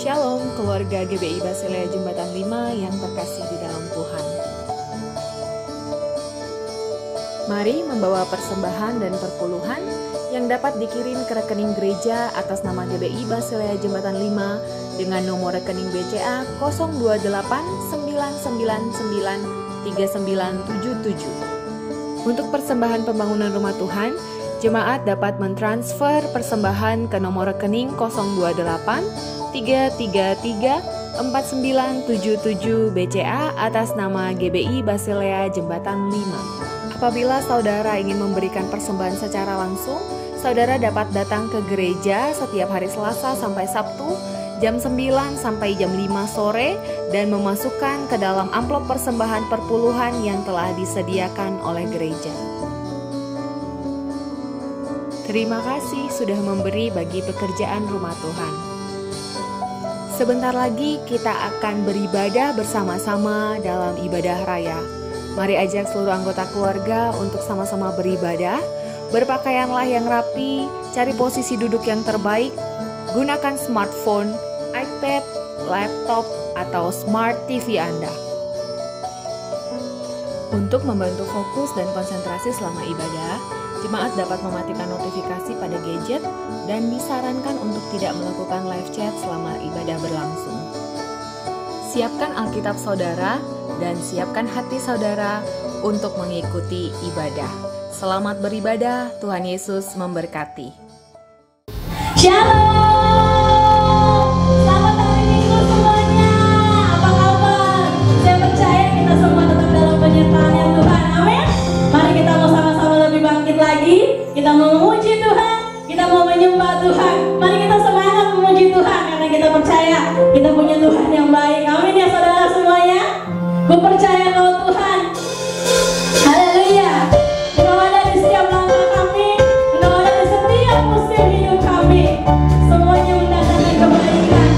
Shalom keluarga GBI Basilea Jembatan 5 yang terkasih di dalam Tuhan. Mari membawa persembahan dan perpuluhan yang dapat dikirim ke rekening gereja atas nama GBI Basilea Jembatan 5 dengan nomor rekening BCA 028993977. Untuk persembahan pembangunan rumah Tuhan, jemaat dapat mentransfer persembahan ke nomor rekening 028 333 4977 BCA atas nama GBI Basilea Jembatan 5. Apabila saudara ingin memberikan persembahan secara langsung, saudara dapat datang ke gereja setiap hari Selasa sampai Sabtu jam 9 sampai jam 5 sore dan memasukkan ke dalam amplop persembahan perpuluhan yang telah disediakan oleh gereja. Terima kasih sudah memberi bagi pekerjaan rumah Tuhan. Sebentar lagi kita akan beribadah bersama-sama dalam ibadah raya. Mari ajak seluruh anggota keluarga untuk sama-sama beribadah. Berpakaianlah yang rapi, cari posisi duduk yang terbaik, gunakan smartphone, iPad, laptop, atau smart TV Anda. Untuk membantu fokus dan konsentrasi selama ibadah, jemaat dapat mematikan notifikasi pada gadget dan disarankan untuk tidak melakukan live chat selama ibadah berlangsung. Siapkan Alkitab saudara dan siapkan hati saudara untuk mengikuti ibadah. Selamat beribadah, Tuhan Yesus memberkati. Shalom, selamat hari Minggu semuanya. Apa kabar? Saya percaya kita semua tetap dalam penyertaan Tuhan. Amin. Mari kita mau sama-sama lebih bangkit lagi. Kita mau memuji Tuhan. Kita mau menyembah Tuhan. Mari kita semangat memuji Tuhan karena kita percaya kita punya Tuhan yang baik. Amin ya saudara semuanya. Ku percaya kalau Tuhan. Haleluya. Engkau ada di setiap langkah kami. Engkau ada di setiap musim hidup kami. Semuanya mendatangkan kebaikan.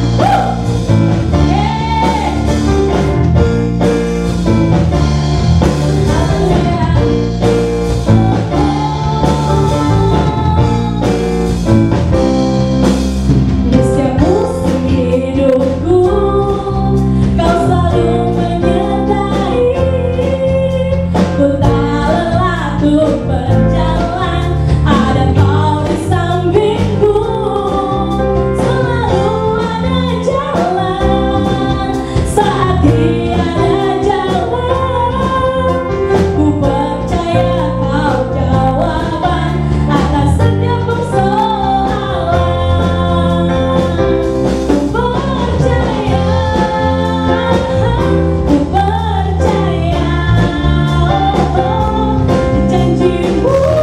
Janjimu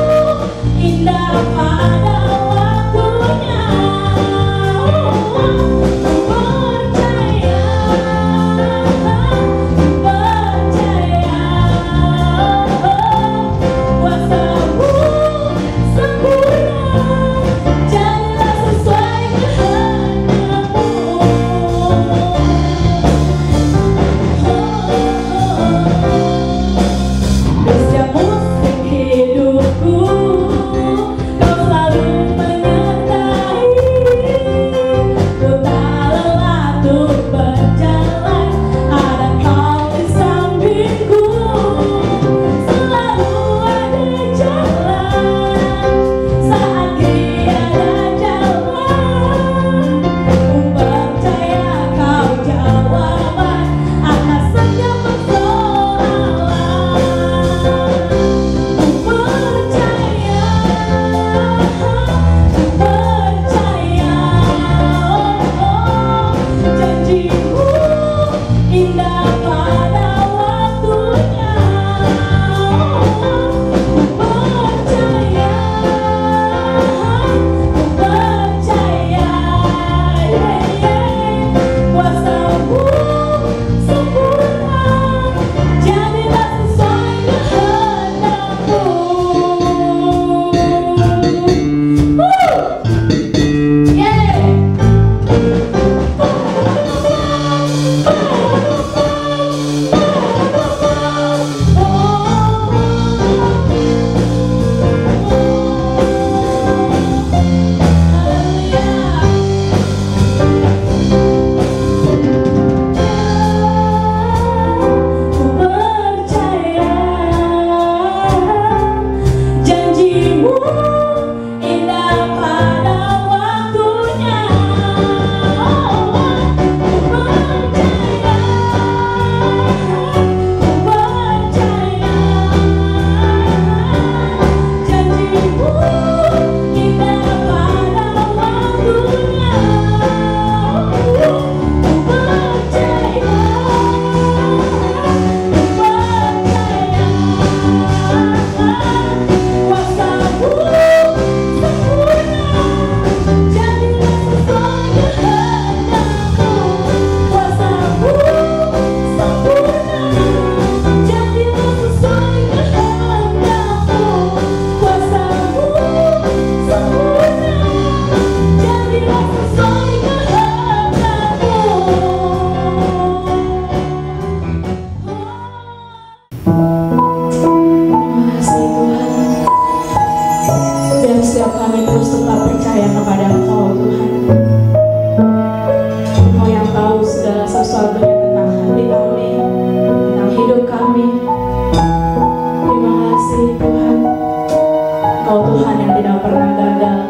Engkau Tuhan yang tidak pernah gagal,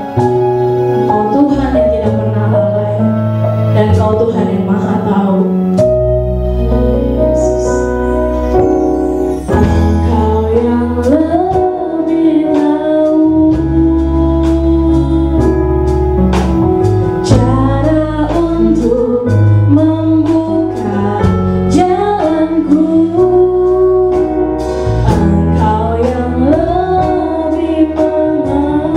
Engkau Tuhan yang tidak pernah lalai, dan Engkau Tuhan yang maha tahu. Yesus, Engkau yang lebih tahu cara untuk membuka jalanku. Engkau yang lebih mengerti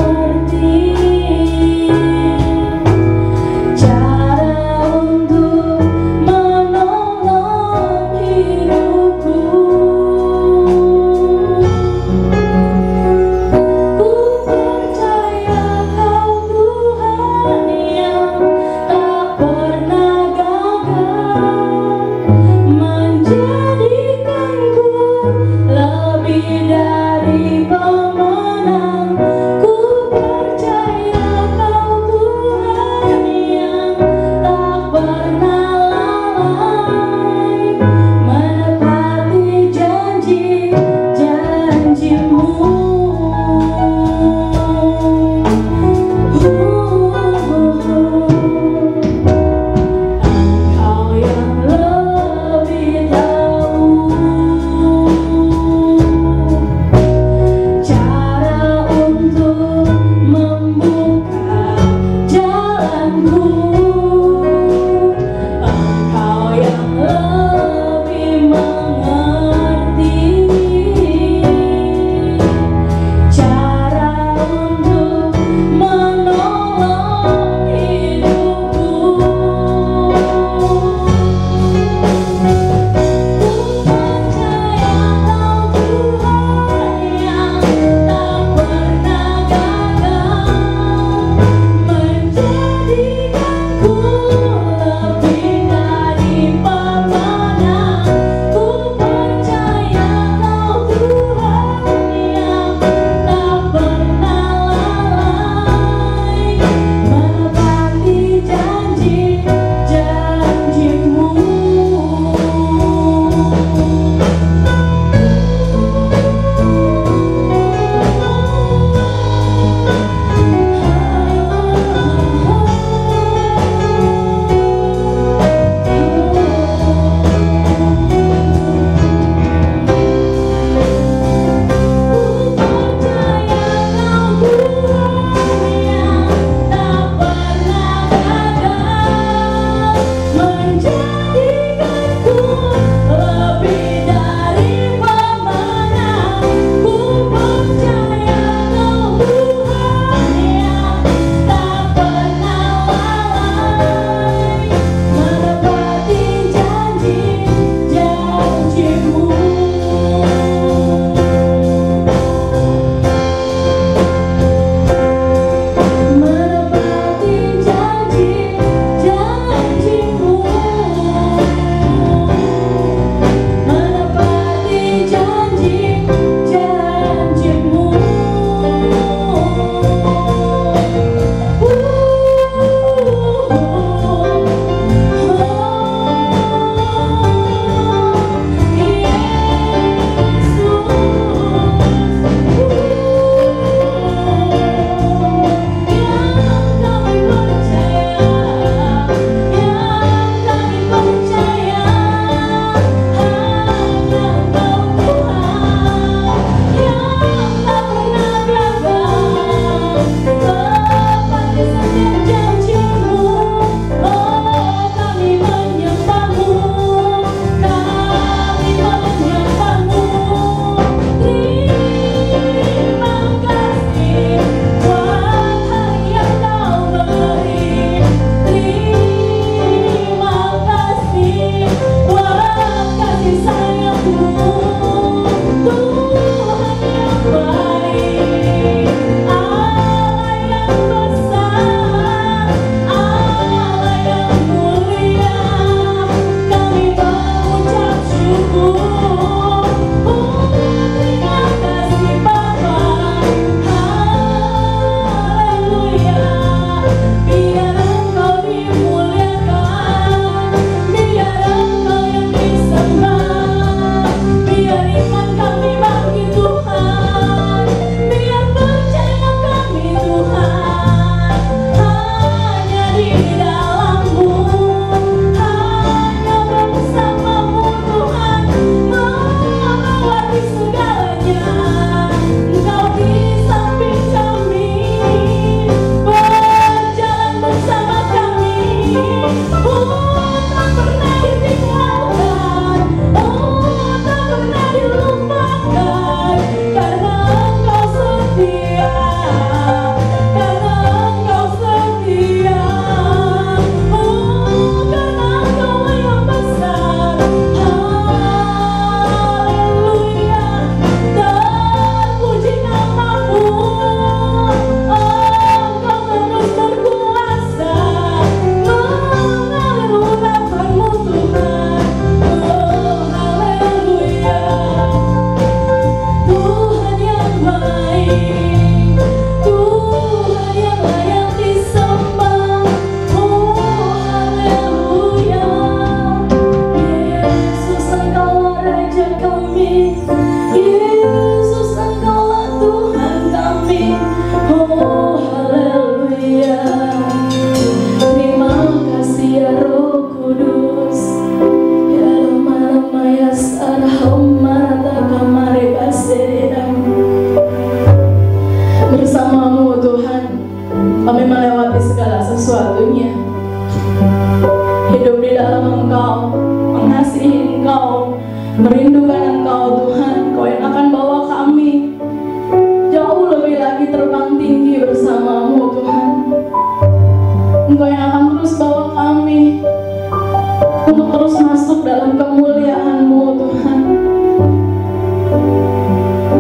untuk terus masuk dalam kemuliaan-Mu Tuhan.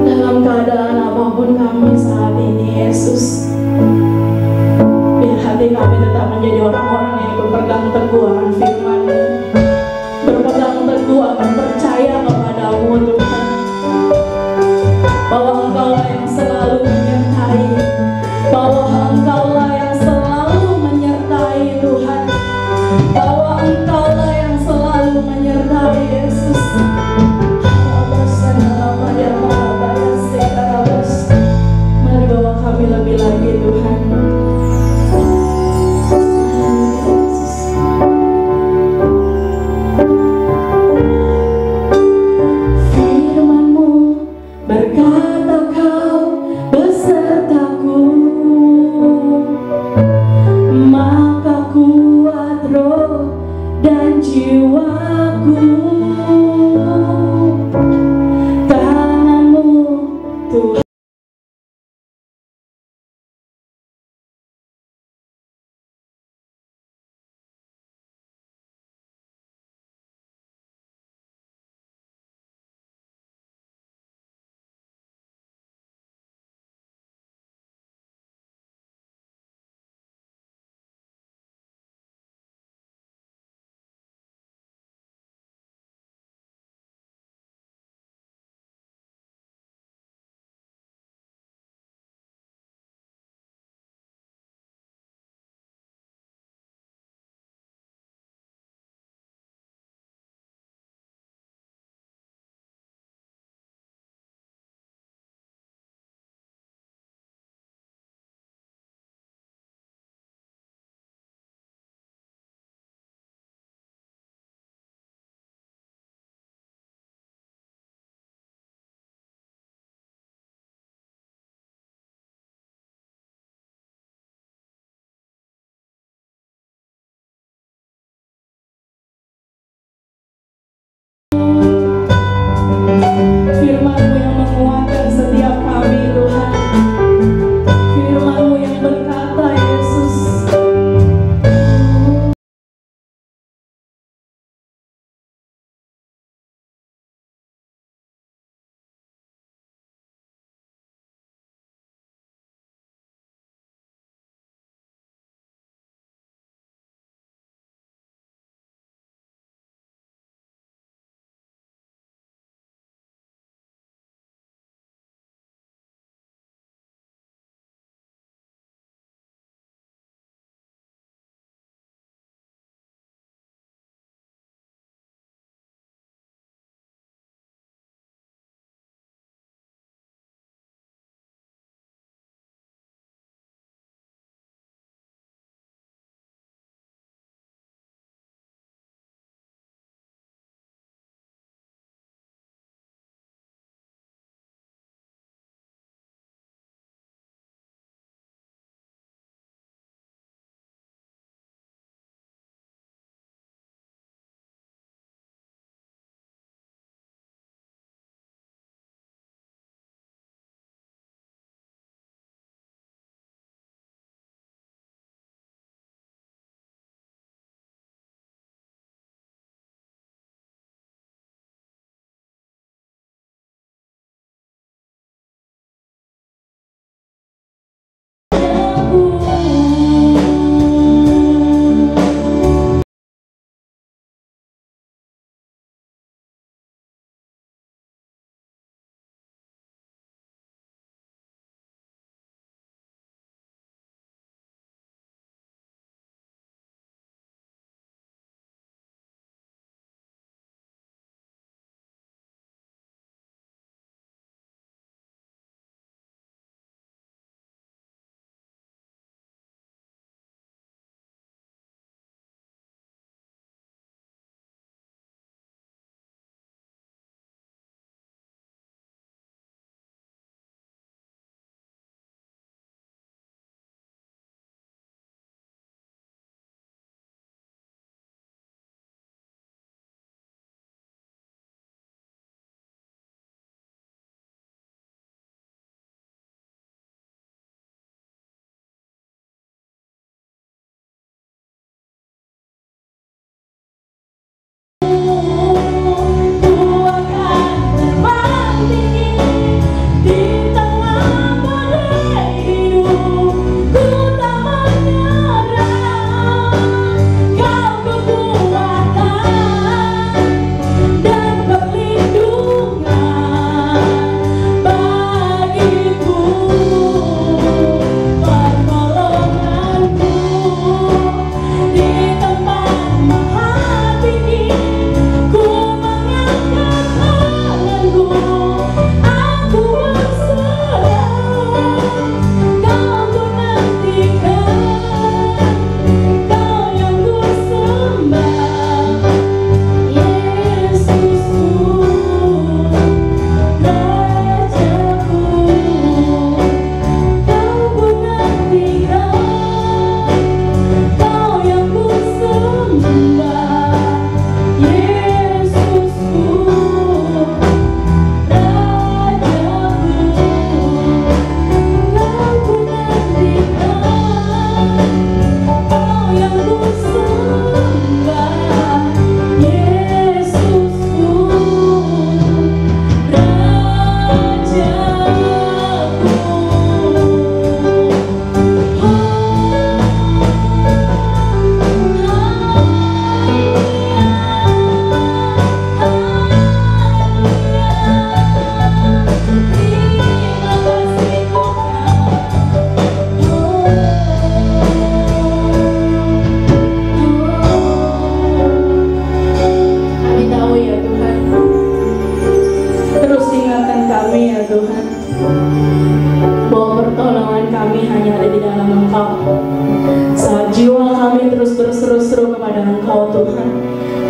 Dalam keadaan apapun kami saat ini Yesus, biar hati kami tetap menjadi orang-orang yang berpegang teguh akan firman-Mu, berpegang teguh akan percaya kepadamu Tuhan, bahwa Engkaulah yang selalu menyertai, bahwa Engkaulah yang selalu menyertai Tuhan, bahwa Engkaulah yang selalu menyertai Yesus. Mari bawa kami lebih lagi Tuhan. Firman-Mu berkata Kau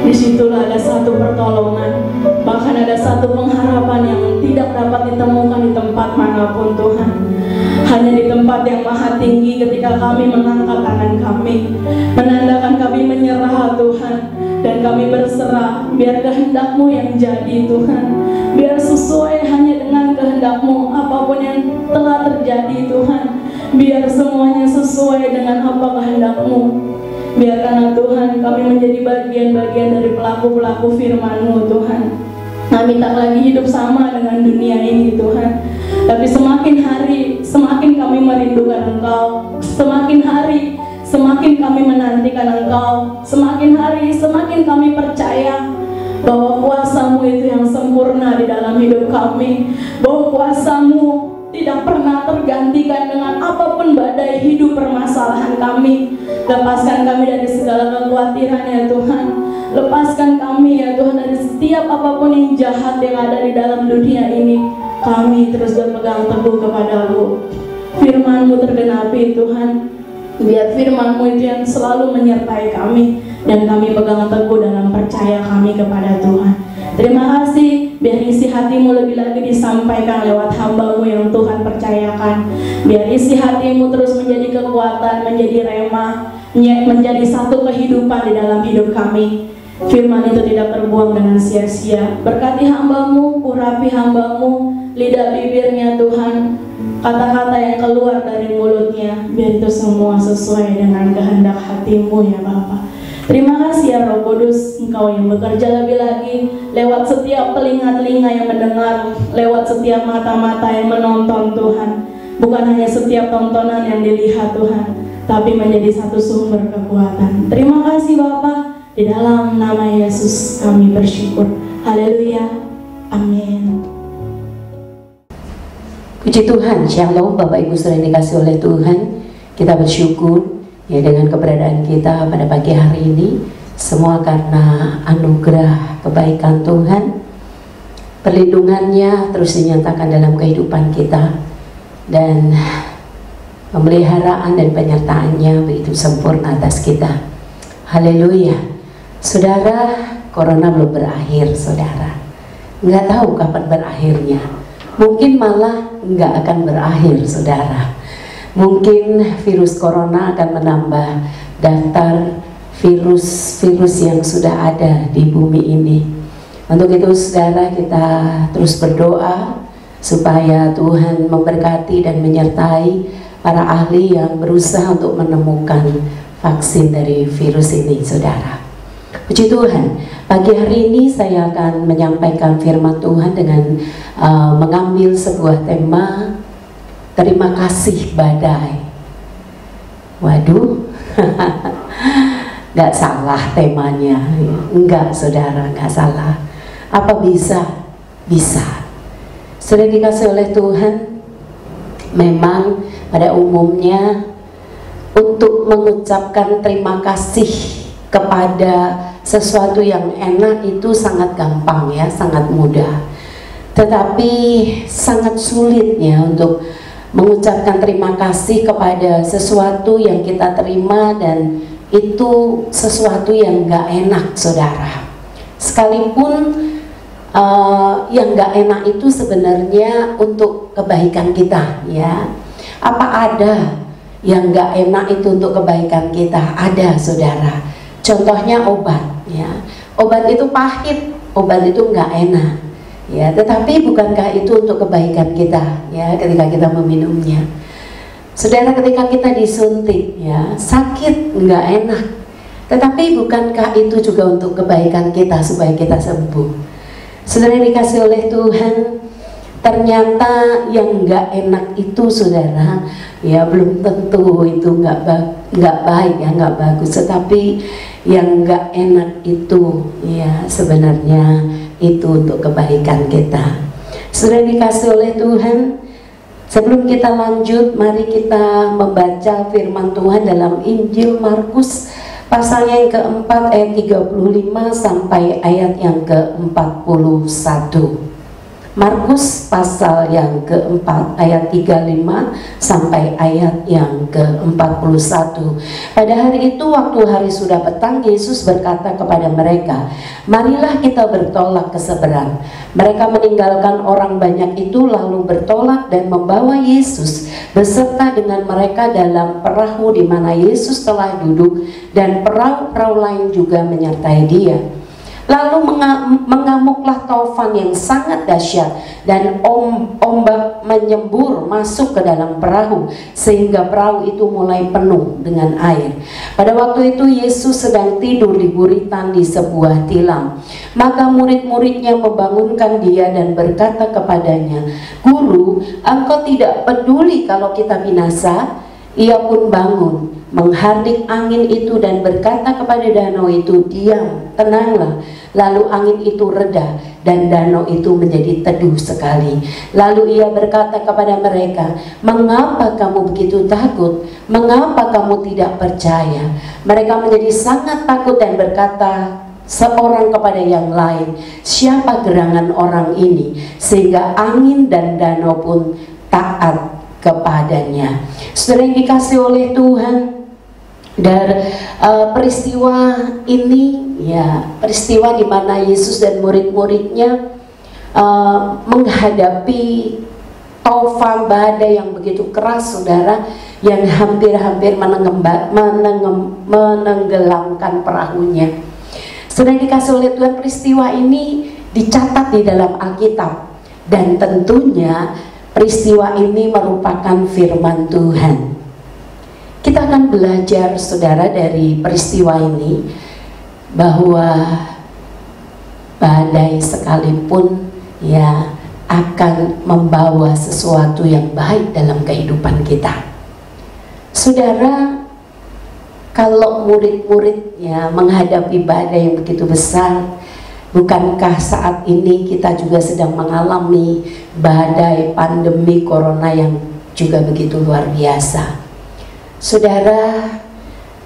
Disitulah ada satu pertolongan, bahkan ada satu pengharapan yang tidak dapat ditemukan di tempat manapun Tuhan. Hanya di tempat yang maha tinggi ketika kami mengangkat tangan kami, menandakan kami menyerah Tuhan, dan kami berserah. Biar kehendak-Mu yang jadi Tuhan, biar sesuai hanya dengan kehendak-Mu. Apapun yang telah terjadi Tuhan, biar semuanya sesuai dengan apa kehendak-Mu. Biarkanlah Tuhan kami menjadi bagian-bagian dari pelaku-pelaku firman-Mu Tuhan. Kami tak lagi hidup sama dengan dunia ini Tuhan, tapi semakin hari semakin kami merindukan Engkau, semakin hari semakin kami menantikan Engkau, semakin hari semakin kami percaya bahwa kuasa-Mu itu yang sempurna di dalam hidup kami, bahwa kuasa-Mu tidak pernah tergantikan dengan apapun badai hidup permasalahan kami. Lepaskan kami dari segala kekhawatiran ya Tuhan. Lepaskan kami ya Tuhan dari setiap apapun yang jahat yang ada di dalam dunia ini. Kami terus berpegang teguh kepada-Mu. Firman-Mu tergenapi Tuhan. Biar firman-Mu itu yang selalu menyertai kami, dan kami pegang teguh dalam percaya kami kepada Tuhan. Terima kasih, biar isi hati-Mu lebih lagi disampaikan lewat hamba-Mu yang Tuhan percayakan. Biar isi hati-Mu terus menjadi kekuatan, menjadi rema, menjadi satu kehidupan di dalam hidup kami. Firman itu tidak terbuang dengan sia-sia. Berkati hamba-Mu, urapi hamba-Mu, lidah bibirnya Tuhan, kata-kata yang keluar dari mulutnya, biar itu semua sesuai dengan kehendak hati-Mu ya Bapa. Terima kasih ya Roh Kudus, Engkau yang bekerja lebih lagi lewat setiap telinga-telinga yang mendengar, lewat setiap mata-mata yang menonton Tuhan. Bukan hanya setiap tontonan yang dilihat Tuhan, tapi menjadi satu sumber kekuatan. Terima kasih Bapa, di dalam nama Yesus kami bersyukur. Haleluya, amin. Puji Tuhan, Shalom Bapak Ibu Saudara yang dikasih oleh Tuhan. Kita bersyukur ya dengan keberadaan kita pada pagi hari ini, semua karena anugerah kebaikan Tuhan, perlindungannya terus dinyatakan dalam kehidupan kita, dan pemeliharaan dan penyertaannya begitu sempurna atas kita. Haleluya. Saudara, corona belum berakhir saudara, nggak tahu kapan berakhirnya, mungkin malah nggak akan berakhir saudara. Mungkin virus corona akan menambah daftar virus-virus yang sudah ada di bumi ini. Untuk itu saudara, kita terus berdoa supaya Tuhan memberkati dan menyertai para ahli yang berusaha untuk menemukan vaksin dari virus ini saudara. Puji Tuhan, pagi hari ini saya akan menyampaikan firman Tuhan dengan mengambil sebuah tema, terima kasih badai. Waduh, nggak salah temanya, enggak saudara, nggak salah. Apa bisa? Bisa. Sudah dikasih oleh Tuhan, memang pada umumnya untuk mengucapkan terima kasih kepada sesuatu yang enak itu sangat gampang ya, sangat mudah. Tetapi sangat sulit ya untuk mengucapkan terima kasih kepada sesuatu yang kita terima dan itu sesuatu yang gak enak saudara. Sekalipun yang gak enak itu sebenarnya untuk kebaikan kita ya. Apa ada yang gak enak itu untuk kebaikan kita? Ada saudara. Contohnya obat ya. Obat itu pahit, obat itu gak enak ya, tetapi bukankah itu untuk kebaikan kita ya ketika kita meminumnya? Saudara, ketika kita disuntik ya, sakit nggak enak, tetapi bukankah itu juga untuk kebaikan kita supaya kita sembuh? Saudara yang dikasih oleh Tuhan, ternyata yang nggak enak itu saudara ya belum tentu itu nggak baik ya, nggak bagus, tetapi yang nggak enak itu ya sebenarnya itu untuk kebaikan kita. Sudah dikasih oleh Tuhan, sebelum kita lanjut, mari kita membaca firman Tuhan dalam Injil Markus pasal yang keempat ayat 35 sampai ayat yang ke-41. Markus pasal yang keempat ayat 35 sampai ayat yang ke-41. Pada hari itu waktu hari sudah petang, Yesus berkata kepada mereka, "Marilah kita bertolak ke seberang." Mereka meninggalkan orang banyak itu lalu bertolak dan membawa Yesus beserta dengan mereka dalam perahu di mana Yesus telah duduk, dan perahu-perahu lain juga menyertai dia. Lalu mengamuklah taufan yang sangat dahsyat, dan ombak menyembur masuk ke dalam perahu sehingga perahu itu mulai penuh dengan air. Pada waktu itu Yesus sedang tidur di buritan di sebuah tilam. Maka murid-muridnya membangunkan dia dan berkata kepadanya, "Guru, engkau tidak peduli kalau kita binasa?" Ia pun bangun, menghardik angin itu dan berkata kepada danau itu, "Diam, tenanglah." Lalu angin itu reda dan danau itu menjadi teduh sekali. Lalu ia berkata kepada mereka, "Mengapa kamu begitu takut? Mengapa kamu tidak percaya?" Mereka menjadi sangat takut dan berkata seorang kepada yang lain, "Siapa gerangan orang ini sehingga angin dan danau pun taat kepadanya?" Saudara yang dikasih oleh Tuhan, dari peristiwa ini, ya, peristiwa di mana Yesus dan murid-muridnya menghadapi taufan badai yang begitu keras, saudara, yang hampir-hampir menenggelamkan perahunya. Saudara yang dikasih oleh Tuhan, peristiwa ini dicatat di dalam Alkitab, dan tentunya peristiwa ini merupakan firman Tuhan. Kita akan belajar, saudara, dari peristiwa ini bahwa badai sekalipun ya akan membawa sesuatu yang baik dalam kehidupan kita. Saudara, kalau murid-murid ya menghadapi badai yang begitu besar, bukankah saat ini kita juga sedang mengalami badai pandemi corona yang juga begitu luar biasa? Saudara,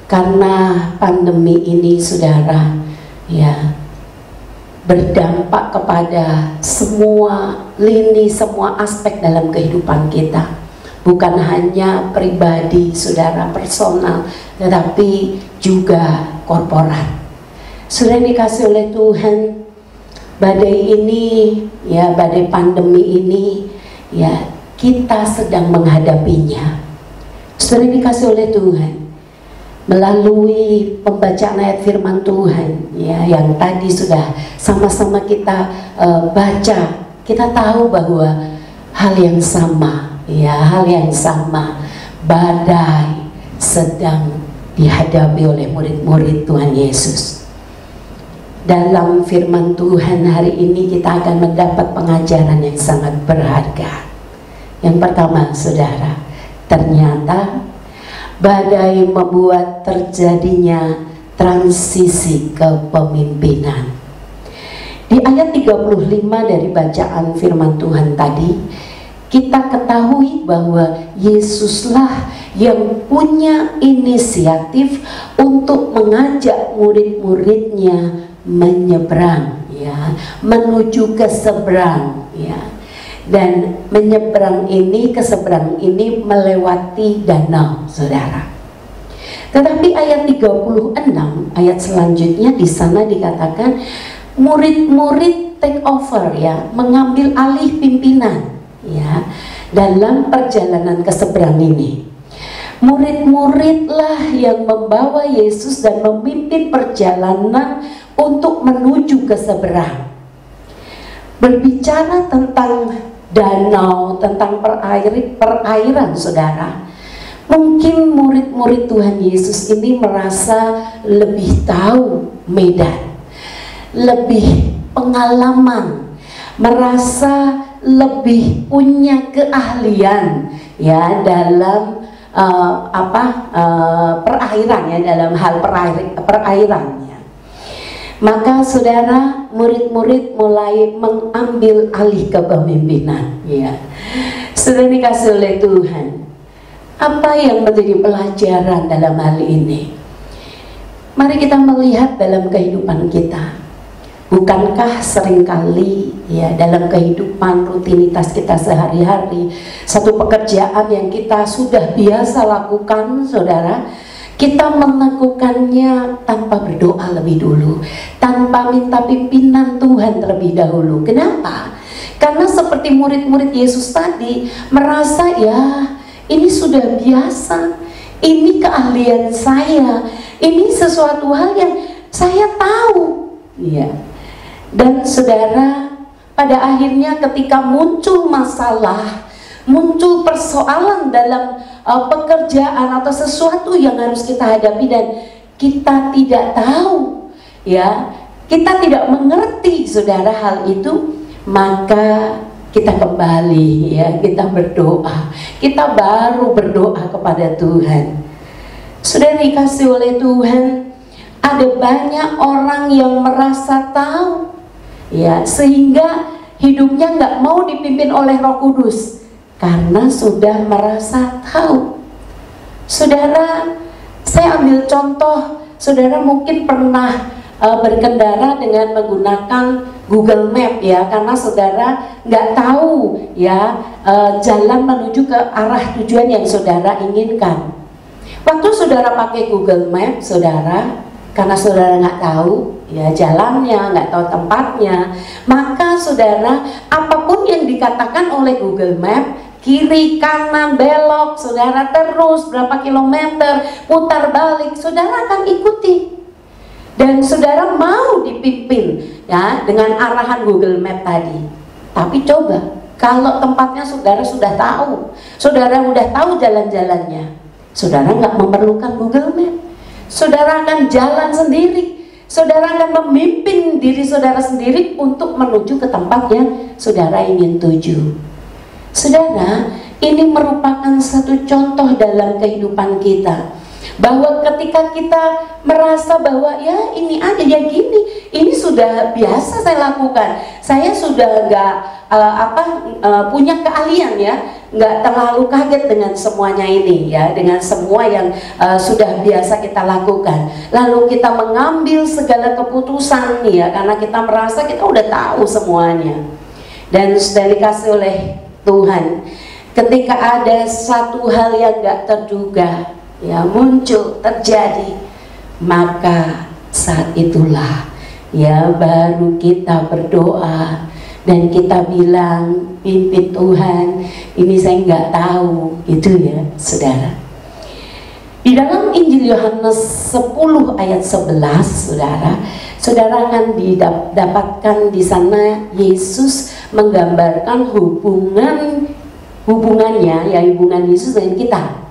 karena pandemi ini, saudara, ya berdampak kepada semua lini, semua aspek dalam kehidupan kita. Bukan hanya pribadi, saudara, personal, tetapi juga korporat. Saudara yang dikasih oleh Tuhan, badai ini, ya badai pandemi ini, ya kita sedang menghadapinya. Saudara dikasih oleh Tuhan, melalui pembacaan ayat firman Tuhan ya yang tadi sudah sama-sama kita baca, kita tahu bahwa hal yang sama, ya hal yang sama, badai sedang dihadapi oleh murid-murid Tuhan Yesus. Dalam firman Tuhan hari ini kita akan mendapat pengajaran yang sangat berharga. Yang pertama, saudara, ternyata badai membuat terjadinya transisi kepemimpinan. Di ayat 35 dari bacaan firman Tuhan tadi, kita ketahui bahwa Yesuslah yang punya inisiatif untuk mengajak murid-muridnya menyeberang, ya, menuju ke seberang, ya. Dan menyeberang ini, ke seberang ini melewati danau, saudara. Tetapi ayat 36, ayat selanjutnya di sana dikatakan murid-murid take over, ya, mengambil alih pimpinan, ya, dalam perjalanan ke seberang ini. Murid-muridlah yang membawa Yesus dan memimpin perjalanan untuk menuju ke seberang. Berbicara tentang danau, tentang perairan, saudara, mungkin murid-murid Tuhan Yesus ini merasa lebih tahu medan, lebih pengalaman, merasa lebih punya keahlian ya dalam perairan, ya, dalam hal perairan. Maka saudara, murid-murid mulai mengambil alih kepemimpinan, ya. Saudara dikasih oleh Tuhan, apa yang menjadi pelajaran dalam hal ini? Mari kita melihat dalam kehidupan kita. Bukankah seringkali ya dalam kehidupan rutinitas kita sehari-hari, satu pekerjaan yang kita sudah biasa lakukan, saudara, kita melakukannya tanpa berdoa lebih dulu, tanpa minta pimpinan Tuhan terlebih dahulu. Kenapa? Karena seperti murid-murid Yesus tadi merasa ya ini sudah biasa, ini keahlian saya, ini sesuatu hal yang saya tahu, ya. Dan saudara, pada akhirnya ketika muncul masalah, muncul persoalan dalam pekerjaan atau sesuatu yang harus kita hadapi dan kita tidak tahu, ya, kita tidak mengerti, saudara, hal itu, maka kita kembali, ya, kita berdoa, kita baru berdoa kepada Tuhan. Sudah dikasih oleh Tuhan, ada banyak orang yang merasa tahu, ya, sehingga hidupnya nggak mau dipimpin oleh Roh Kudus karena sudah merasa tahu. Saudara, saya ambil contoh, saudara mungkin pernah berkendara dengan menggunakan Google Map, ya, karena saudara nggak tahu, ya, jalan menuju ke arah tujuan yang saudara inginkan. Waktu saudara pakai Google Map, saudara, karena saudara nggak tahu, ya, jalannya, nggak tahu tempatnya, maka saudara, apapun yang dikatakan oleh Google Map, kiri, kanan, belok, saudara terus berapa kilometer, putar balik, saudara akan ikuti. Dan saudara mau dipimpin, ya, dengan arahan Google Map tadi. Tapi coba, kalau tempatnya saudara sudah tahu, saudara udah tahu jalan-jalannya, saudara nggak memerlukan Google Map. Saudara akan jalan sendiri, saudara akan memimpin diri saudara sendiri untuk menuju ke tempat yang saudara ingin tuju. Saudara, ini merupakan satu contoh dalam kehidupan kita, bahwa ketika kita merasa bahwa ya ini aja, ya gini, ini sudah biasa saya lakukan, saya sudah nggak punya keahlian, ya, nggak terlalu kaget dengan semuanya ini, ya, dengan semua yang sudah biasa kita lakukan. Lalu kita mengambil segala keputusan, ya, karena kita merasa kita udah tahu semuanya. Dan sudah dikasih oleh Tuhan, ketika ada satu hal yang nggak terduga, ya, muncul, terjadi, maka saat itulah, ya, baru kita berdoa dan kita bilang, pimpin Tuhan, ini saya nggak tahu, gitu, ya, saudara. Di dalam Injil Yohanes 10 ayat 11, saudara akan didapatkan di sana Yesus menggambarkan hubungannya, ya, hubungan Yesus dengan kita.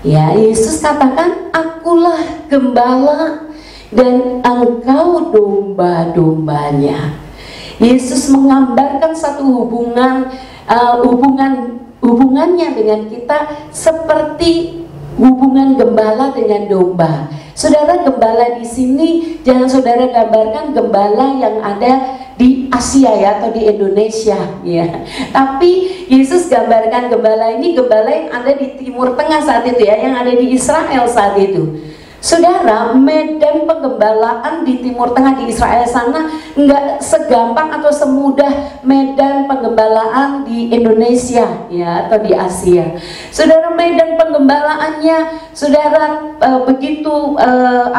Ya, Yesus katakan, akulah gembala dan engkau domba-dombanya. Yesus menggambarkan satu hubungannya dengan kita seperti hubungan gembala dengan domba. Saudara, gembala di sini jangan saudara gambarkan gembala yang ada di Asia, ya, atau di Indonesia, ya. Tapi Yesus gambarkan gembala ini gembala yang ada di Timur Tengah saat itu, ya, yang ada di Israel saat itu. Saudara, medan penggembalaan di Timur Tengah, di Israel sana, nggak segampang atau semudah medan penggembalaan di Indonesia, ya, atau di Asia. Saudara, medan penggembalaannya, saudara, begitu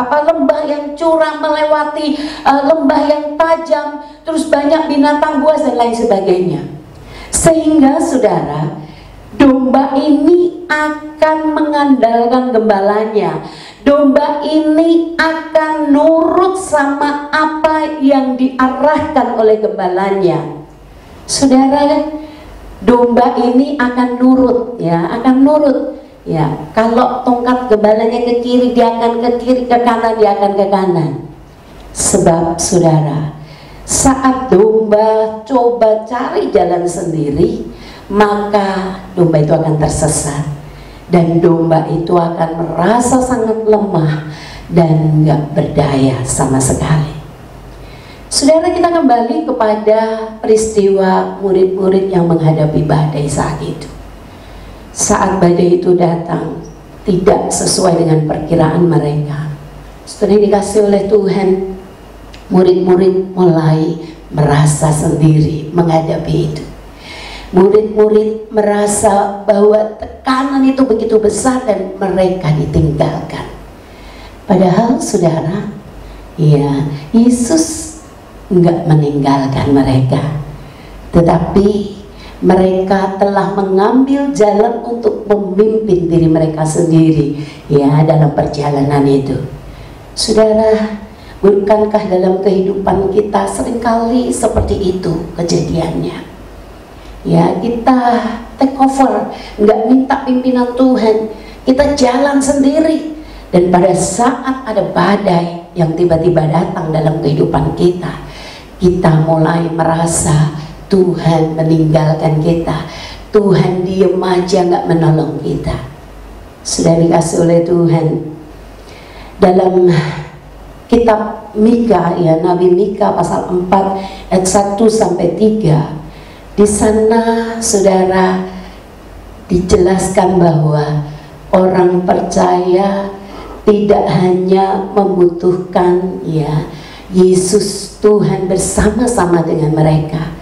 lembah yang curam, melewati lembah yang tajam, terus banyak binatang buas dan lain sebagainya. Sehingga saudara, domba ini akan mengandalkan gembalanya. Domba ini akan nurut sama apa yang diarahkan oleh gembalanya. Saudara, domba ini akan nurut, ya, akan nurut, ya. Kalau tongkat gembalanya ke kiri, dia akan ke kiri, ke kanan, dia akan ke kanan. Sebab saudara, saat domba coba cari jalan sendiri, maka domba itu akan tersesat. Dan domba itu akan merasa sangat lemah dan nggak berdaya sama sekali. Saudara, kita kembali kepada peristiwa murid-murid yang menghadapi badai saat itu. Saat badai itu datang, tidak sesuai dengan perkiraan mereka. Saudara dikasih oleh Tuhan, murid-murid mulai merasa sendiri menghadapi itu. Murid-murid merasa bahwa tekanan itu begitu besar dan mereka ditinggalkan. Padahal saudara, ya, Yesus enggak meninggalkan mereka, tetapi mereka telah mengambil jalan untuk memimpin diri mereka sendiri, ya, dalam perjalanan itu. Saudara, bukankah dalam kehidupan kita seringkali seperti itu kejadiannya? Ya, kita take over, nggak minta pimpinan Tuhan, kita jalan sendiri. Dan pada saat ada badai yang tiba-tiba datang dalam kehidupan kita, kita mulai merasa Tuhan meninggalkan kita, Tuhan diem aja nggak menolong kita. Sudah dikasih oleh Tuhan. Dalam kitab Mika, ya, Nabi Mika pasal 4 ayat 1 sampai 3, di sana saudara dijelaskan bahwa orang percaya tidak hanya membutuhkan, ya, Yesus Tuhan bersama-sama dengan mereka,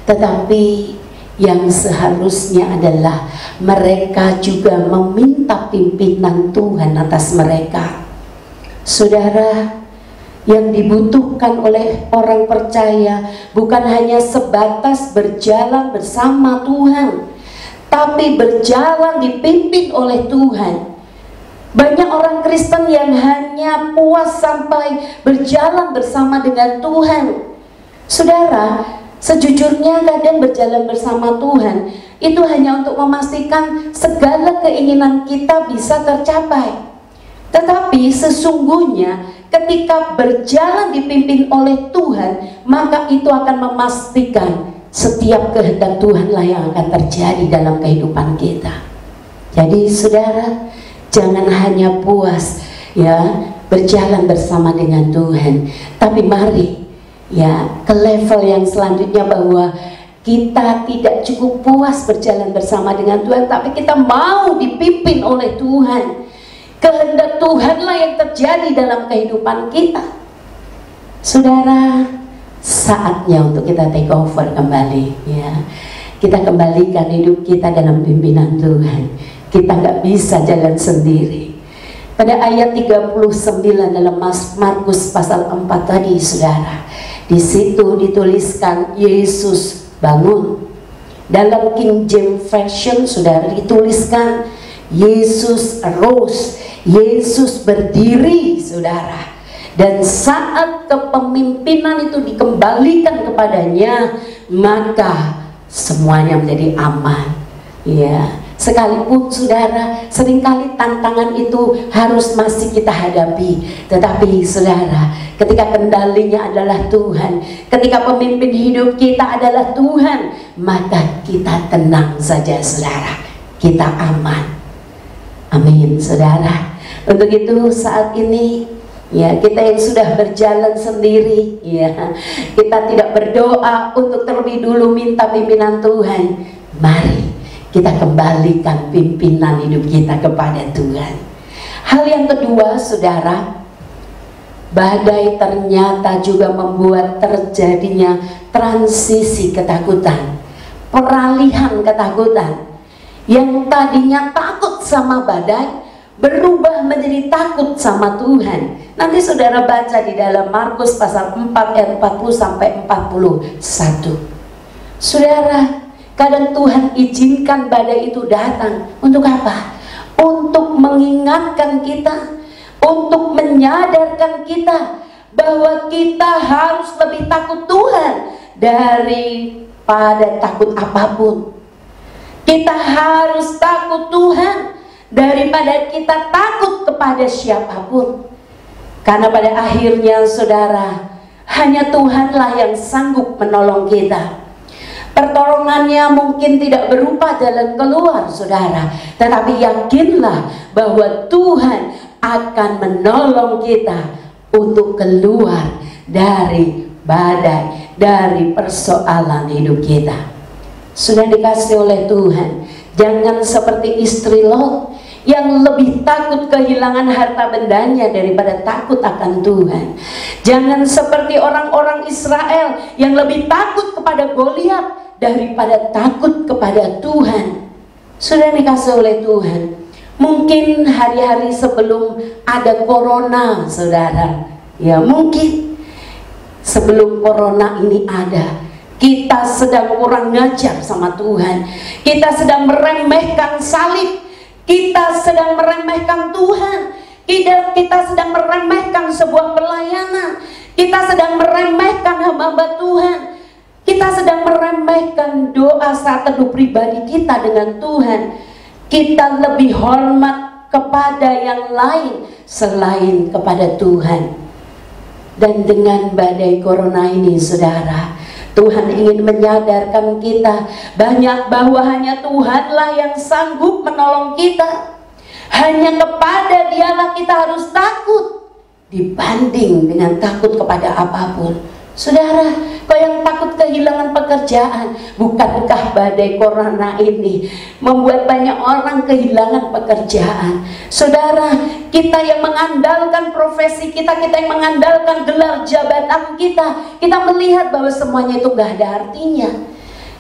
tetapi yang seharusnya adalah mereka juga meminta pimpinan Tuhan atas mereka. Saudara, yang dibutuhkan oleh orang percaya bukan hanya sebatas berjalan bersama Tuhan, tapi berjalan dipimpin oleh Tuhan. Banyak orang Kristen yang hanya puas sampai berjalan bersama dengan Tuhan. Saudara, sejujurnya kadang berjalan bersama Tuhan itu hanya untuk memastikan segala keinginan kita bisa tercapai. Tetapi sesungguhnya ketika berjalan dipimpin oleh Tuhan, maka itu akan memastikan setiap kehendak Tuhanlah yang akan terjadi dalam kehidupan kita. Jadi saudara, jangan hanya puas, ya, berjalan bersama dengan Tuhan, tapi mari, ya, ke level yang selanjutnya, bahwa kita tidak cukup puas berjalan bersama dengan Tuhan, tapi kita mau dipimpin oleh Tuhan. Kehendak Tuhanlah yang terjadi dalam kehidupan kita. Saudara, saatnya untuk kita take over kembali, ya. Kita kembalikan hidup kita dalam pimpinan Tuhan. Kita nggak bisa jalan sendiri. Pada ayat 39 dalam Markus pasal 4 tadi, saudara, di situ dituliskan Yesus bangun. Dalam King James Version, saudara, dituliskan Yesus arose, Yesus berdiri, saudara. Dan saat kepemimpinan itu dikembalikan kepadanya, maka semuanya menjadi aman, ya. Sekalipun saudara, seringkali tantangan itu harus masih kita hadapi, tetapi saudara, ketika kendalinya adalah Tuhan, ketika pemimpin hidup kita adalah Tuhan, maka kita tenang saja, saudara, kita aman. Amin, saudara. Untuk itu saat ini, ya, kita yang sudah berjalan sendiri, ya, kita tidak berdoa untuk terlebih dulu minta pimpinan Tuhan. Mari kita kembalikan pimpinan hidup kita kepada Tuhan. Hal yang kedua, saudara, badai ternyata juga membuat terjadinya transisi ketakutan, peralihan ketakutan. Yang tadinya takut sama badai berubah menjadi takut sama Tuhan. Nanti saudara baca di dalam Markus pasal 4 ayat 40 sampai 41. Saudara, kadang Tuhan izinkan badai itu datang untuk apa? Untuk mengingatkan kita, untuk menyadarkan kita bahwa kita harus lebih takut Tuhan daripada takut apapun. Kita harus takut Tuhan daripada kita takut kepada siapapun. Karena pada akhirnya, saudara, hanya Tuhanlah yang sanggup menolong kita. Pertolongannya mungkin tidak berupa jalan keluar, saudara, tetapi yakinlah bahwa Tuhan akan menolong kita untuk keluar dari badai, dari persoalan hidup kita. Sudah dikasih oleh Tuhan, jangan seperti istri Lot yang lebih takut kehilangan harta bendanya daripada takut akan Tuhan. Jangan seperti orang-orang Israel yang lebih takut kepada Goliat daripada takut kepada Tuhan. Sudah dikasih oleh Tuhan. Mungkin hari-hari sebelum ada corona, saudara, ya mungkin sebelum corona ini ada, kita sedang kurang ngajar sama Tuhan. Kita sedang meremehkan salib. Kita sedang meremehkan Tuhan. Kita sedang meremehkan sebuah pelayanan. Kita sedang meremehkan hamba Tuhan. Kita sedang meremehkan doa saat teduh pribadi kita dengan Tuhan. Kita lebih hormat kepada yang lain selain kepada Tuhan. Dan dengan badai corona ini, saudara, Tuhan ingin menyadarkan kita banyak bahwa hanya Tuhanlah yang sanggup menolong kita. Hanya kepada Dialah kita harus takut dibanding dengan takut kepada apapun. Saudara, kau yang takut kehilangan pekerjaan, bukankah badai corona ini membuat banyak orang kehilangan pekerjaan? Saudara, kita yang mengandalkan profesi kita, kita yang mengandalkan gelar jabatan kita melihat bahwa semuanya itu gak ada artinya.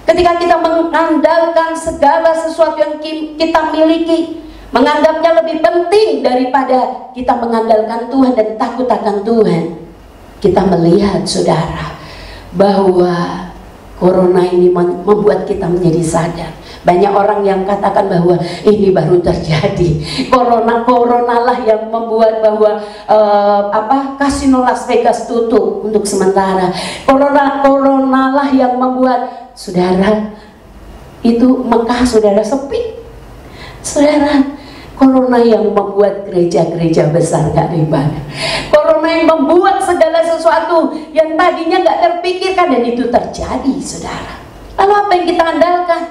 Ketika kita mengandalkan segala sesuatu yang kita miliki, menganggapnya lebih penting daripada kita mengandalkan Tuhan dan takut akan Tuhan, kita melihat, saudara, bahwa corona ini membuat kita menjadi sadar. Banyak orang yang katakan bahwa ini baru terjadi. Corona lah yang membuat bahwa kasino Las Vegas tutup untuk sementara. Corona lah yang membuat, saudara, itu Mekah, saudara, sepi. Saudara, corona yang membuat gereja-gereja besar gak ibadah. Corona yang membuat segala sesuatu yang tadinya gak terpikirkan, dan itu terjadi, saudara. Lalu apa yang kita andalkan?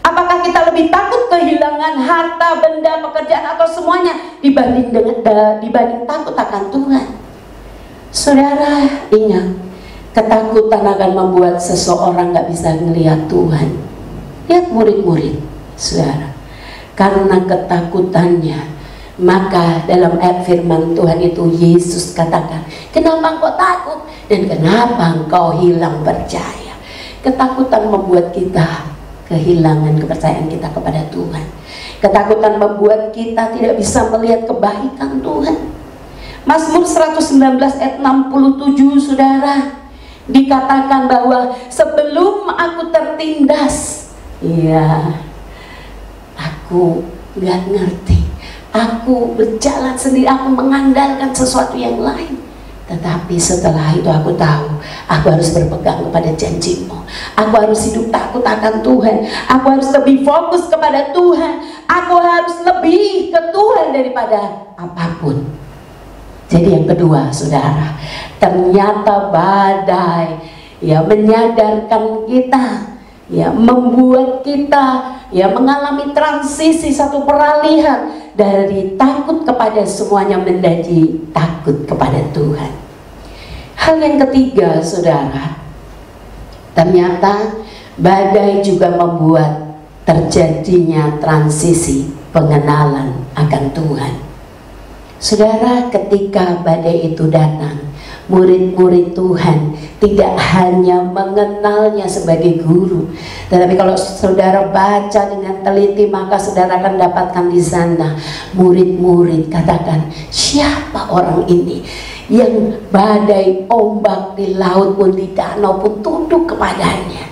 Apakah kita lebih takut kehilangan harta, benda, pekerjaan, atau semuanya dibanding takut akan Tuhan? Saudara, ingat, ketakutan akan membuat seseorang gak bisa melihat Tuhan. Lihat murid-murid, saudara, karena ketakutannya, maka dalam ayat firman Tuhan itu Yesus katakan, kenapa engkau takut dan kenapa engkau hilang percaya? Ketakutan membuat kita kehilangan kepercayaan kita kepada Tuhan. Ketakutan membuat kita tidak bisa melihat kebaikan Tuhan. Mazmur 119 ayat 67, saudara, dikatakan bahwa sebelum aku tertindas, ya, aku gak ngerti, aku berjalan sendiri, aku mengandalkan sesuatu yang lain. Tetapi setelah itu aku tahu, aku harus berpegang kepada janji-Mu. Aku harus hidup takut akan Tuhan. Aku harus lebih fokus kepada Tuhan. Aku harus lebih ke Tuhan daripada apapun. Jadi yang kedua, saudara, ternyata badai ya menyadarkan kita, ya membuat kita ya mengalami transisi, satu peralihan dari takut kepada semuanya menjadi takut kepada Tuhan. Hal yang ketiga, saudara, ternyata badai juga membuat terjadinya transisi pengenalan akan Tuhan. Saudara, ketika badai itu datang, murid-murid Tuhan tidak hanya mengenalnya sebagai guru, tetapi kalau saudara baca dengan teliti, maka saudara akan dapatkan di sana murid-murid katakan, siapa orang ini yang badai ombak di laut pun, di danau pun tunduk kepadanya.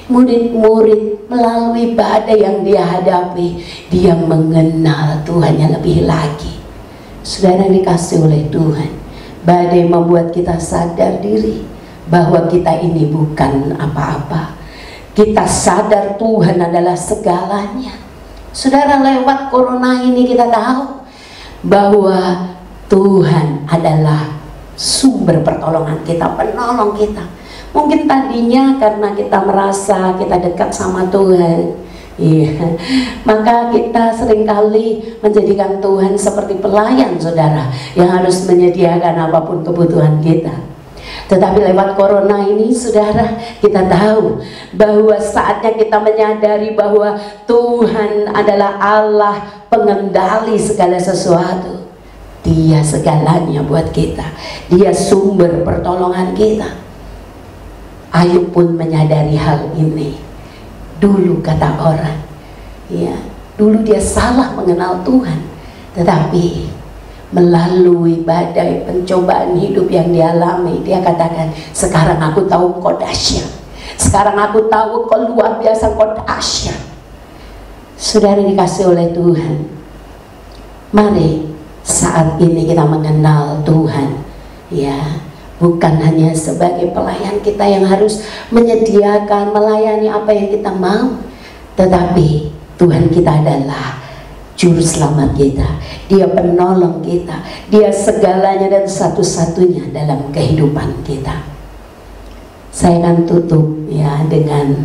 Murid-murid melalui badai yang dia hadapi, dia mengenal Tuhan yang lebih lagi. Saudara dikasih oleh Tuhan, badai membuat kita sadar diri bahwa kita ini bukan apa-apa. Kita sadar Tuhan adalah segalanya. Saudara, lewat corona ini kita tahu bahwa Tuhan adalah sumber pertolongan kita, penolong kita. Mungkin tadinya karena kita merasa kita dekat sama Tuhan, iya, maka kita seringkali menjadikan Tuhan seperti pelayan, saudara, yang harus menyediakan apapun kebutuhan kita. Tetapi lewat corona ini, saudara, kita tahu bahwa saatnya kita menyadari bahwa Tuhan adalah Allah pengendali segala sesuatu. Dia segalanya buat kita. Dia sumber pertolongan kita. Ayub pun menyadari hal ini. Dulu kata orang, ya, dulu dia salah mengenal Tuhan. Tetapi melalui badai pencobaan hidup yang dialami, dia katakan, sekarang aku tahu Engkau dahsyat. Sekarang aku tahu Engkau luar biasa, Engkau dahsyat. Saudara dikasih oleh Tuhan, mari saat ini kita mengenal Tuhan, ya, bukan hanya sebagai pelayan kita yang harus menyediakan, melayani apa yang kita mau, tetapi Tuhan kita adalah Juru Selamat kita. Dia penolong kita. Dia segalanya dan satu-satunya dalam kehidupan kita. Saya akan tutup ya dengan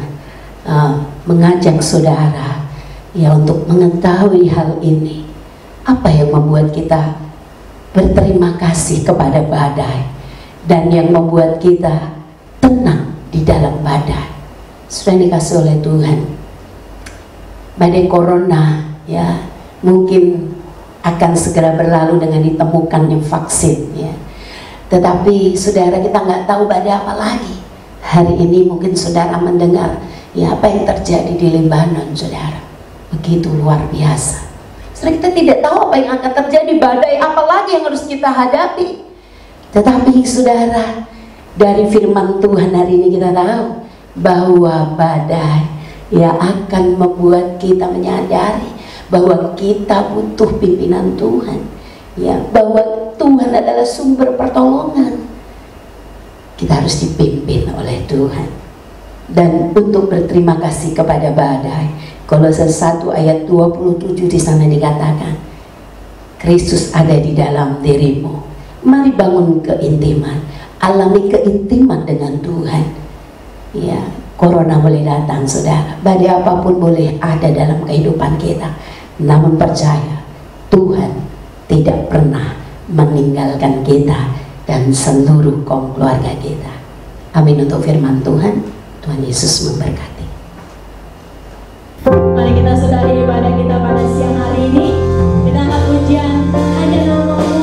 mengajak saudara ya untuk mengetahui hal ini. Apa yang membuat kita berterima kasih kepada badai dan yang membuat kita tenang di dalam badai. Sudah dikasih oleh Tuhan. Badai corona ya mungkin akan segera berlalu dengan ditemukannya vaksin ya. Tetapi saudara, kita nggak tahu badai apa lagi. Hari ini mungkin saudara mendengar ya apa yang terjadi di Lebanon, saudara. Begitu luar biasa. Saudara, kita tidak tahu apa yang akan terjadi, badai apa lagi yang harus kita hadapi. Tetapi saudara, dari firman Tuhan hari ini kita tahu bahwa badai ya akan membuat kita menyadari bahwa kita butuh pimpinan Tuhan, ya, bahwa Tuhan adalah sumber pertolongan. Kita harus dipimpin oleh Tuhan. Dan untuk berterima kasih kepada badai, Kolose 1 ayat 27 di sana dikatakan, Kristus ada di dalam dirimu. Mari bangun keintiman, alami keintiman dengan Tuhan. Ya, corona boleh datang, saudara, badai apapun boleh ada dalam kehidupan kita. Namun percaya, Tuhan tidak pernah meninggalkan kita dan seluruh kaum keluarga kita. Amin untuk firman Tuhan. Tuhan Yesus memberkati. Mari kita sudahi ibadah kita pada siang hari ini. Kita akan pujian hanya namamu.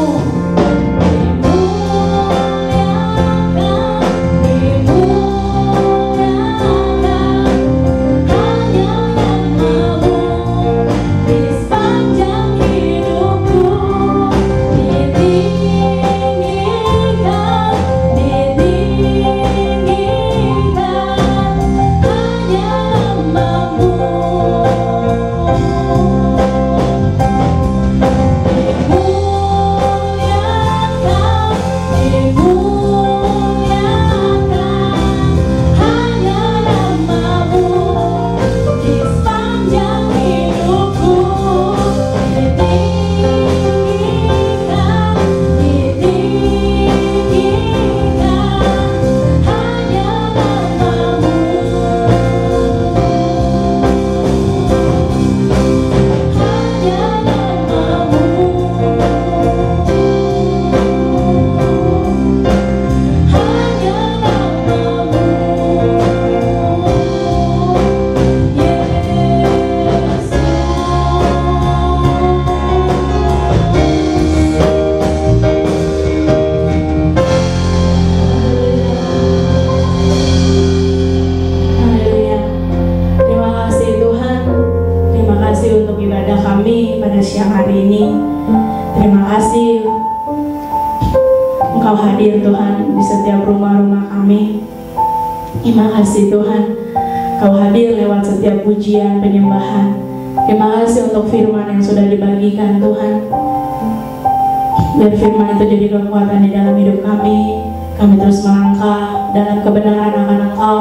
Pujian, penyembahan. Terima kasih untuk firman yang sudah dibagikan Tuhan. Biar firman itu jadi kekuatan di dalam hidup kami. Kami terus melangkah dalam kebenaran akan Engkau,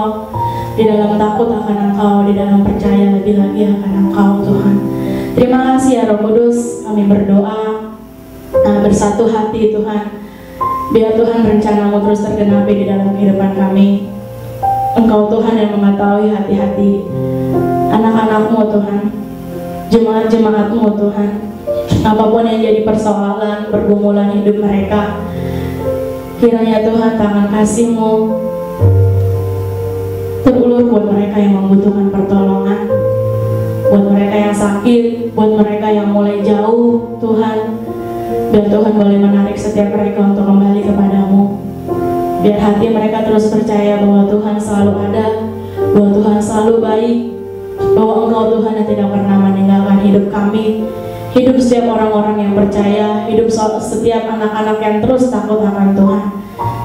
di dalam takut akan Engkau, di dalam percaya lebih lagi akan Engkau Tuhan. Terima kasih ya Roh Kudus. Kami berdoa bersatu hati Tuhan. Biar Tuhan rencana-Mu terus tergenapi di dalam kehidupan kami. Engkau Tuhan yang mengetahui hati-hati anak-anak-Mu Tuhan, jemaat-jemaat-Mu Tuhan. Apapun yang jadi persoalan, pergumulan hidup mereka, Kiranya Tuhan tangan kasih-Mu terulur buat mereka yang membutuhkan pertolongan, buat mereka yang sakit, buat mereka yang mulai jauh, Tuhan. Biar Tuhan boleh menarik setiap mereka untuk kembali kepadamu. Biar hati mereka terus percaya bahwa Tuhan selalu ada, bahwa Tuhan selalu baik, bahwa Engkau Tuhan yang tidak pernah meninggalkan hidup kami, hidup setiap orang-orang yang percaya, hidup setiap anak-anak yang terus takut akan Tuhan.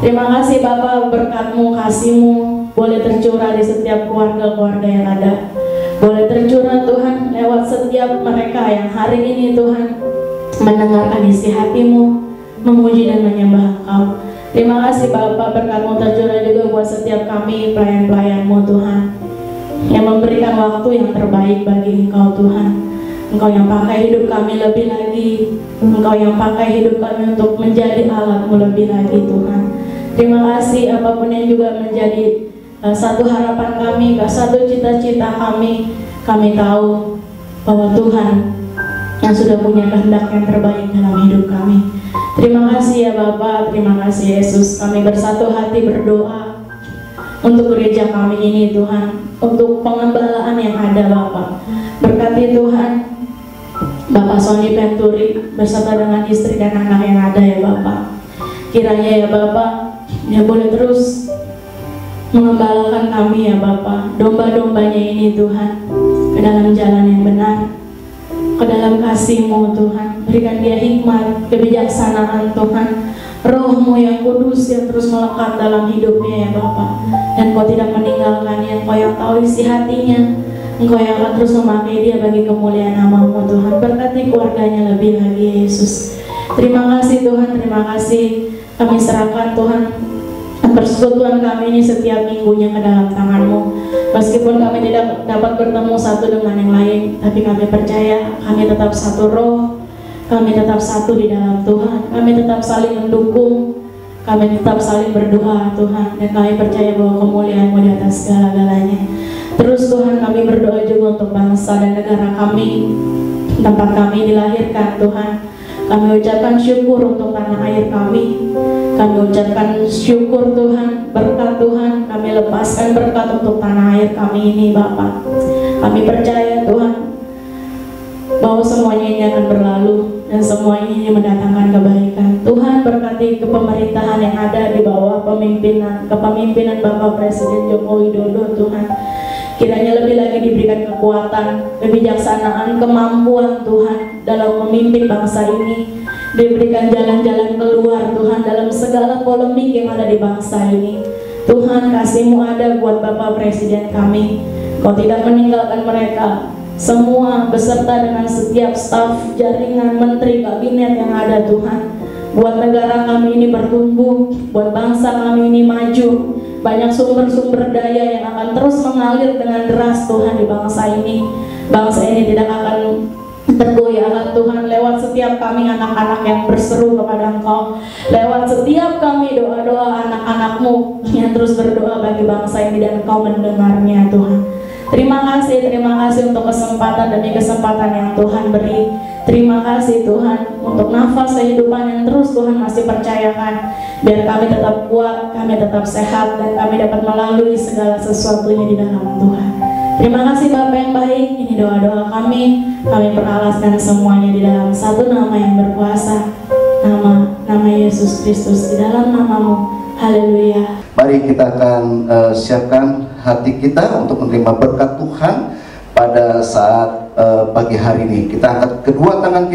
Terima kasih Bapa, berkat-Mu, kasih-Mu boleh tercurah di setiap keluarga-keluarga yang ada, boleh tercurah Tuhan lewat setiap mereka yang hari ini Tuhan mendengarkan isi hati-Mu, memuji dan menyembah Engkau. Terima kasih Bapa, berkat-Mu tercurah juga buat setiap kami pelayan-pelayan-Mu Tuhan, yang memberikan waktu yang terbaik bagi Engkau Tuhan. Engkau yang pakai hidup kami lebih lagi, Engkau yang pakai hidup kami untuk menjadi alat-Mu lebih lagi Tuhan. Terima kasih apapun yang juga menjadi satu harapan kami, satu cita-cita kami tahu bahwa Tuhan yang sudah punya kehendak yang terbaik dalam hidup kami. Terima kasih ya Bapa, terima kasih Yesus. Kami bersatu hati berdoa untuk gereja kami ini Tuhan, untuk pengembalaan yang ada Bapa. Berkati Tuhan Bapak Sony Penturi beserta dengan istri dan anak yang ada ya Bapak. Kiranya ya Bapak, dia boleh terus mengembalakan kami ya Bapak, domba-dombanya ini Tuhan, ke dalam jalan yang benar, ke dalam kasih-Mu Tuhan. Berikan dia hikmat, kebijaksanaan Tuhan, Roh-Mu yang kudus yang terus melekat dalam hidupnya ya Bapak. Dan Kau tidak meninggalkannya, Kau yang tahu isi hatinya, Engkau yang akan terus memakai dia bagi kemuliaan nama-Mu Tuhan. Berkati keluarganya lebih lagi Yesus. Terima kasih Tuhan, terima kasih. Kami serahkan Tuhan persekutuan kami ini setiap minggunya ke dalam tangan-Mu. Meskipun kami tidak dapat bertemu satu dengan yang lain, tapi kami percaya kami tetap satu roh, kami tetap satu di dalam Tuhan, kami tetap saling mendukung, kami tetap saling berdoa Tuhan, dan kami percaya bahwa kemuliaan-Mu di atas segala-galanya. Terus Tuhan kami berdoa juga untuk bangsa dan negara kami, tempat kami dilahirkan Tuhan. Kami ucapkan syukur untuk tanah air kami. Kami ucapkan syukur Tuhan, berkat Tuhan. Kami lepaskan berkat untuk tanah air kami ini Bapak. Kami percaya Tuhan bahwa semuanya ini akan berlalu dan semuanya ini mendatangkan kebaikan. Tuhan berkati kepemerintahan yang ada di bawah kepemimpinan Bapak Presiden Joko Widodo Tuhan. Kiranya lebih lagi diberikan kekuatan, kebijaksanaan, kemampuan Tuhan dalam memimpin bangsa ini. Diberikan jalan-jalan keluar Tuhan dalam segala polemik yang ada di bangsa ini. Tuhan, kasih-Mu ada buat Bapak Presiden kami. Kau tidak meninggalkan mereka semua beserta dengan setiap staf, jaringan, menteri, kabinet yang ada Tuhan. Buat negara kami ini bertumbuh, buat bangsa kami ini maju. Banyak sumber-sumber daya yang akan terus mengalir dengan deras Tuhan di bangsa ini. Bangsa ini tidak akan tergoyahkan Tuhan lewat setiap kami anak-anak yang berseru kepada Engkau, lewat setiap kami doa-doa anak-anak-Mu yang terus berdoa bagi bangsa ini dan Engkau mendengarnya Tuhan. Terima kasih untuk kesempatan demi kesempatan yang Tuhan beri. Terima kasih Tuhan untuk nafas kehidupan yang terus Tuhan masih percayakan. Biar kami tetap kuat, kami tetap sehat, dan kami dapat melalui segala sesuatunya di dalam Tuhan. Terima kasih Bapa yang baik. Ini doa-doa kami peralaskan semuanya di dalam satu nama yang berkuasa, nama Yesus Kristus. Di dalam nama-Mu, haleluya. Mari kita akan siapkan hati kita untuk menerima berkat Tuhan pada saat pagi hari ini. Kita angkat kedua tangan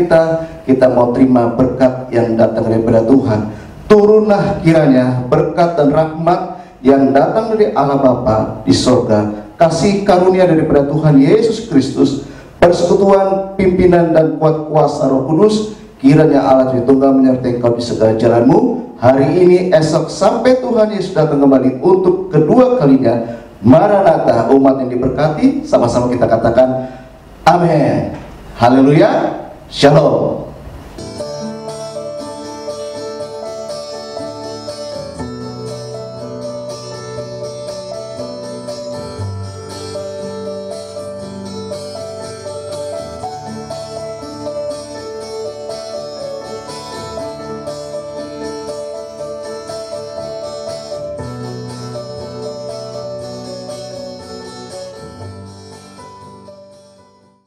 kita mau terima berkat yang datang daripada Tuhan. Turunlah kiranya berkat dan rahmat yang datang dari Allah Bapa di sorga, kasih karunia daripada Tuhan Yesus Kristus, persekutuan, pimpinan dan kuat kuasa Roh Kudus, kiranya Allah Tritunggal menyertai engkau di segala jalanmu hari ini, esok, sampai Tuhan Yesus datang kembali untuk kedua kalinya. Maranatha, umat yang diberkati, sama-sama kita katakan amin. Haleluya, shalom.